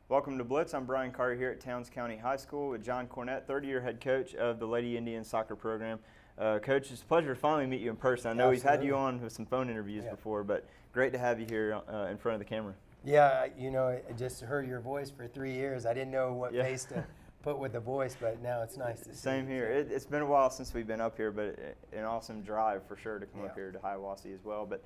Welcome to Blitz. I'm Brian Carter here at Towns County High School with John Cornett, third-year head coach of the Lady Indians soccer program. Coach, it's a pleasure to finally meet you in person. I know we've had you on with some phone interviews before, but great to have you here in front of the camera. Yeah, you know, I just heard your voice for 3 years. I didn't know what face to put with the voice, but now it's nice to see. Same here. It's been a while since we've been up here, but an awesome drive for sure to come up here to Hiawassee as well. But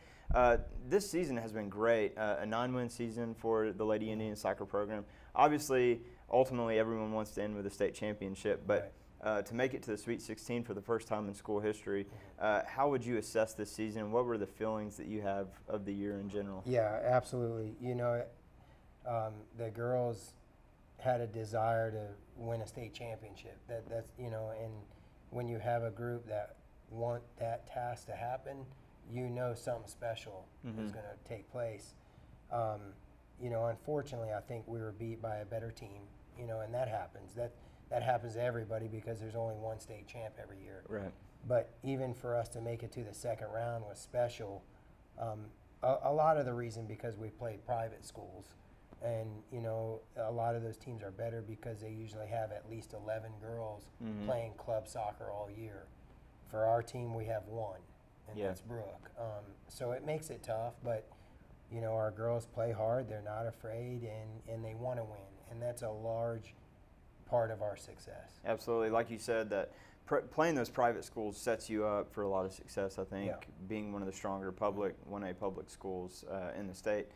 this season has been great, a 9-win season for the Lady Indians soccer program. Obviously, ultimately, everyone wants to end with a state championship, but to make it to the Sweet 16 for the first time in school history, how would you assess this season? What were the feelings that you have of the year in general? Yeah, absolutely. You know, the girls had a desire to win a state championship. That's, you know, and when you have a group that want that task to happen, you know something special is going to take place. You know, unfortunately, I think we were beat by a better team, you know, and that happens. That happens to everybody because there's only one state champ every year. Right. But even for us to make it to the second round was special. A lot of the reason because we played private schools. And, you know, a lot of those teams are better because they usually have at least 11 girls playing club soccer all year. For our team, we have one, and that's Brooke. So it makes it tough, but, you know, our girls play hard. They're not afraid, and they want to win. And that's a large part of our success. Absolutely. Like you said, that playing those private schools sets you up for a lot of success, I think, being one of the stronger 1A public schools in the state.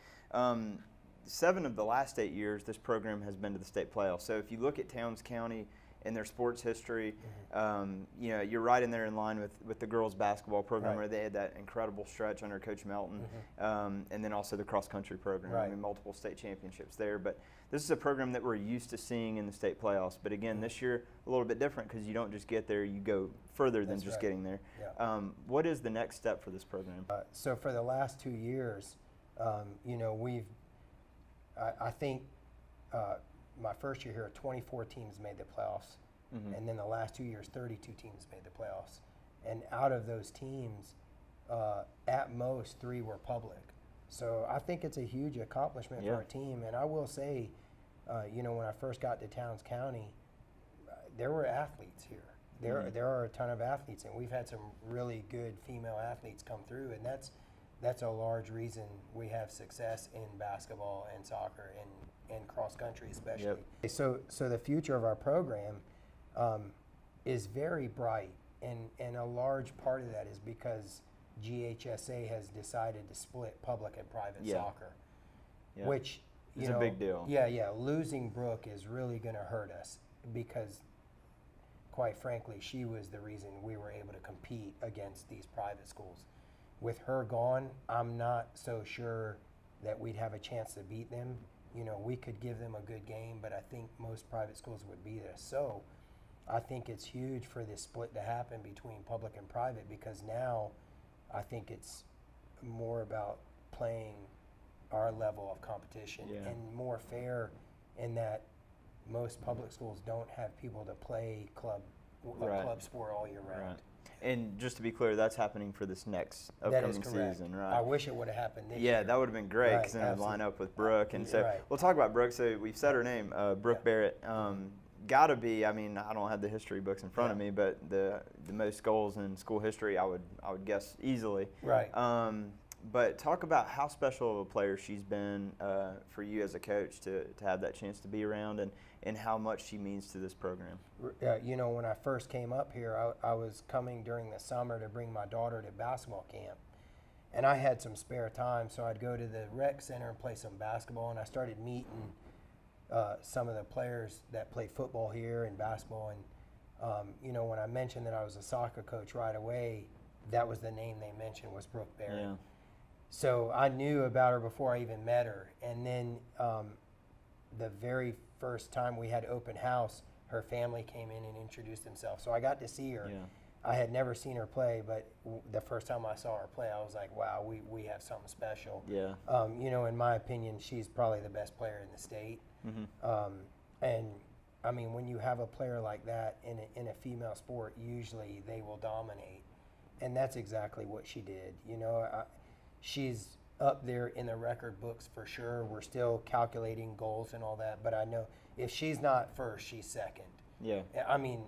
7 of the last 8 years, this program has been to the state playoffs. So if you look at Towns County and their sports history, you know, you're right in there in line with the girls basketball program where they had that incredible stretch under Coach Melton, and then also the cross-country program. I mean, multiple state championships there. But this is a program that we're used to seeing in the state playoffs. But again, this year, a little bit different because you don't just get there, you go further than just getting there. What is the next step for this program? So for the last 2 years, you know, I think my first year here, 24 teams made the playoffs. And then the last 2 years, 32 teams made the playoffs. And out of those teams, at most 3 were public. So I think it's a huge accomplishment for our team. And I will say, you know, when I first got to Towns County, there were athletes here. There are a ton of athletes, and we've had some really good female athletes come through, and that's a large reason we have success in basketball and soccer and cross country especially. So the future of our program is very bright, and a large part of that is because GHSA has decided to split public and private soccer, which is a big deal. Losing Brooke is really going to hurt us because, quite frankly, she was the reason we were able to compete against these private schools. With her gone, I'm not so sure that we'd have a chance to beat them. You know, we could give them a good game, but I think most private schools would beat us. So I think it's huge for this split to happen between public and private because now I think it's more about playing our level of competition and more fair in that most public schools don't have people to play club sport all year round. And just to be clear, that's happening for this next upcoming season, right? I wish it would have happened this year. Yeah, that would have been great because then it would line up with Brooke. And so we'll talk about Brooke. So we've said her name, Brooke Barrett. Got to be, I mean, I don't have the history books in front of me, but the most goals in school history, I would guess easily. Right. But talk about how special of a player she's been for you as a coach to have that chance to be around and how much she means to this program. You know, when I first came up here, I was coming during the summer to bring my daughter to basketball camp. And I had some spare time, so I'd go to the rec center and play some basketball, and I started meeting some of the players that play football here and basketball. And, you know, when I mentioned that I was a soccer coach right away, that was the name they mentioned was Brooke Barrett. Yeah. So I knew about her before I even met her. And then the very first time we had open house, her family came in and introduced themselves. So I got to see her. I had never seen her play, but the first time I saw her play, I was like, wow, we have something special. Yeah. You know, in my opinion, she's probably the best player in the state. And I mean, when you have a player like that in a female sport, usually they will dominate. And that's exactly what she did. You know, she's up there in the record books for sure. We're still calculating goals and all that, but I know if she's not first, she's second. Yeah. I mean,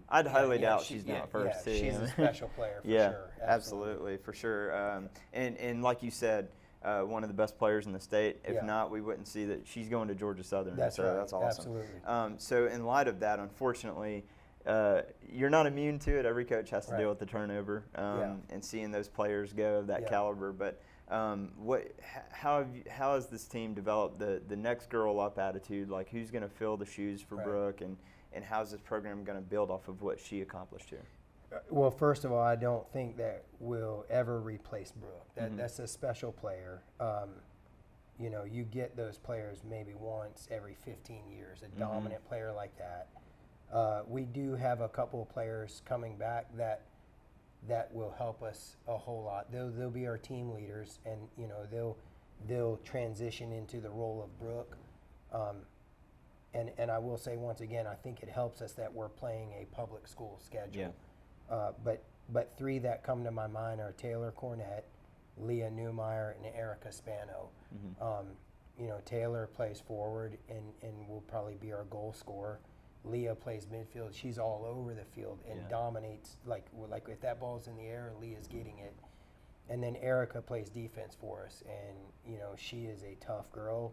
I'd highly doubt she's not first. Yeah, she's a special player for yeah, sure. absolutely, for sure. And like you said, one of the best players in the state. If not, we wouldn't see that she's going to Georgia Southern. That's so right. That's awesome. Absolutely. So in light of that, unfortunately, you're not immune to it. Every coach has to deal with the turnover and seeing those players go of that caliber. But how has this team developed the next girl up attitude? Like, who's going to fill the shoes for Brooke, and how's this program going to build off of what she accomplished here? Well, first of all, I don't think that we'll ever replace Brooke. That's a special player. You know, you get those players maybe once every 15 years, a dominant player like that. We do have a couple of players coming back that will help us a whole lot. They'll be our team leaders, and you know they'll transition into the role of Brooke. And I will say once again, I think it helps us that we're playing a public school schedule. But three that come to my mind are Taylor Cornett, Leah Newmeyer, and Erica Spano. You know, Taylor plays forward and will probably be our goal scorer. Leah plays midfield. She's all over the field and dominates. Like if that ball's in the air, Leah's getting it. And then Erica plays defense for us, and you know she is a tough girl.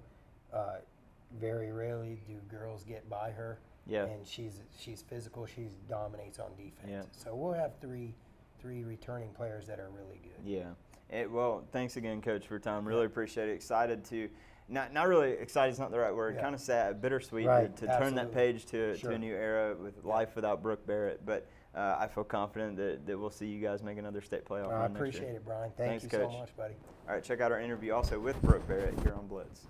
Very rarely do girls get by her. And she's physical. She dominates on defense. So we'll have three returning players that are really good. Well, thanks again, Coach, for your time. Really appreciate it. Excited to, not really excited is not the right word. Kind of sad, bittersweet to turn that page to a new era with life without Brooke Barrett. But I feel confident that we'll see you guys make another state playoff run next year. I appreciate it, Brian. Thanks, you Coach. so much, buddy. All right, check out our interview also with Brooke Barrett here on Blitz.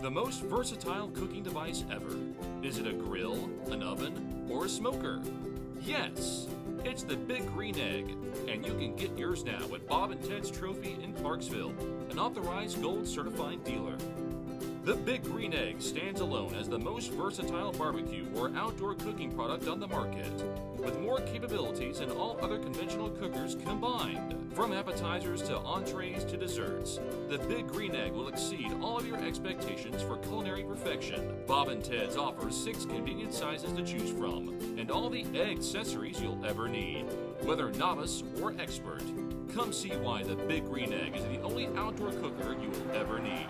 The most versatile cooking device ever. Is it a grill, an oven, or a smoker? Yes, it's the Big Green Egg, and you can get yours now at Bob and Ted's Trophy in Clarksville, an authorized gold certified dealer. The Big Green Egg stands alone as the most versatile barbecue or outdoor cooking product on the market, with more capabilities than all other conventional cookers combined. From appetizers to entrees to desserts, the Big Green Egg will exceed all of your expectations for culinary perfection. Bob and Ted's offers 6 convenient sizes to choose from, and all the egg accessories you'll ever need. Whether novice or expert, come see why the Big Green Egg is the only outdoor cooker you will ever need.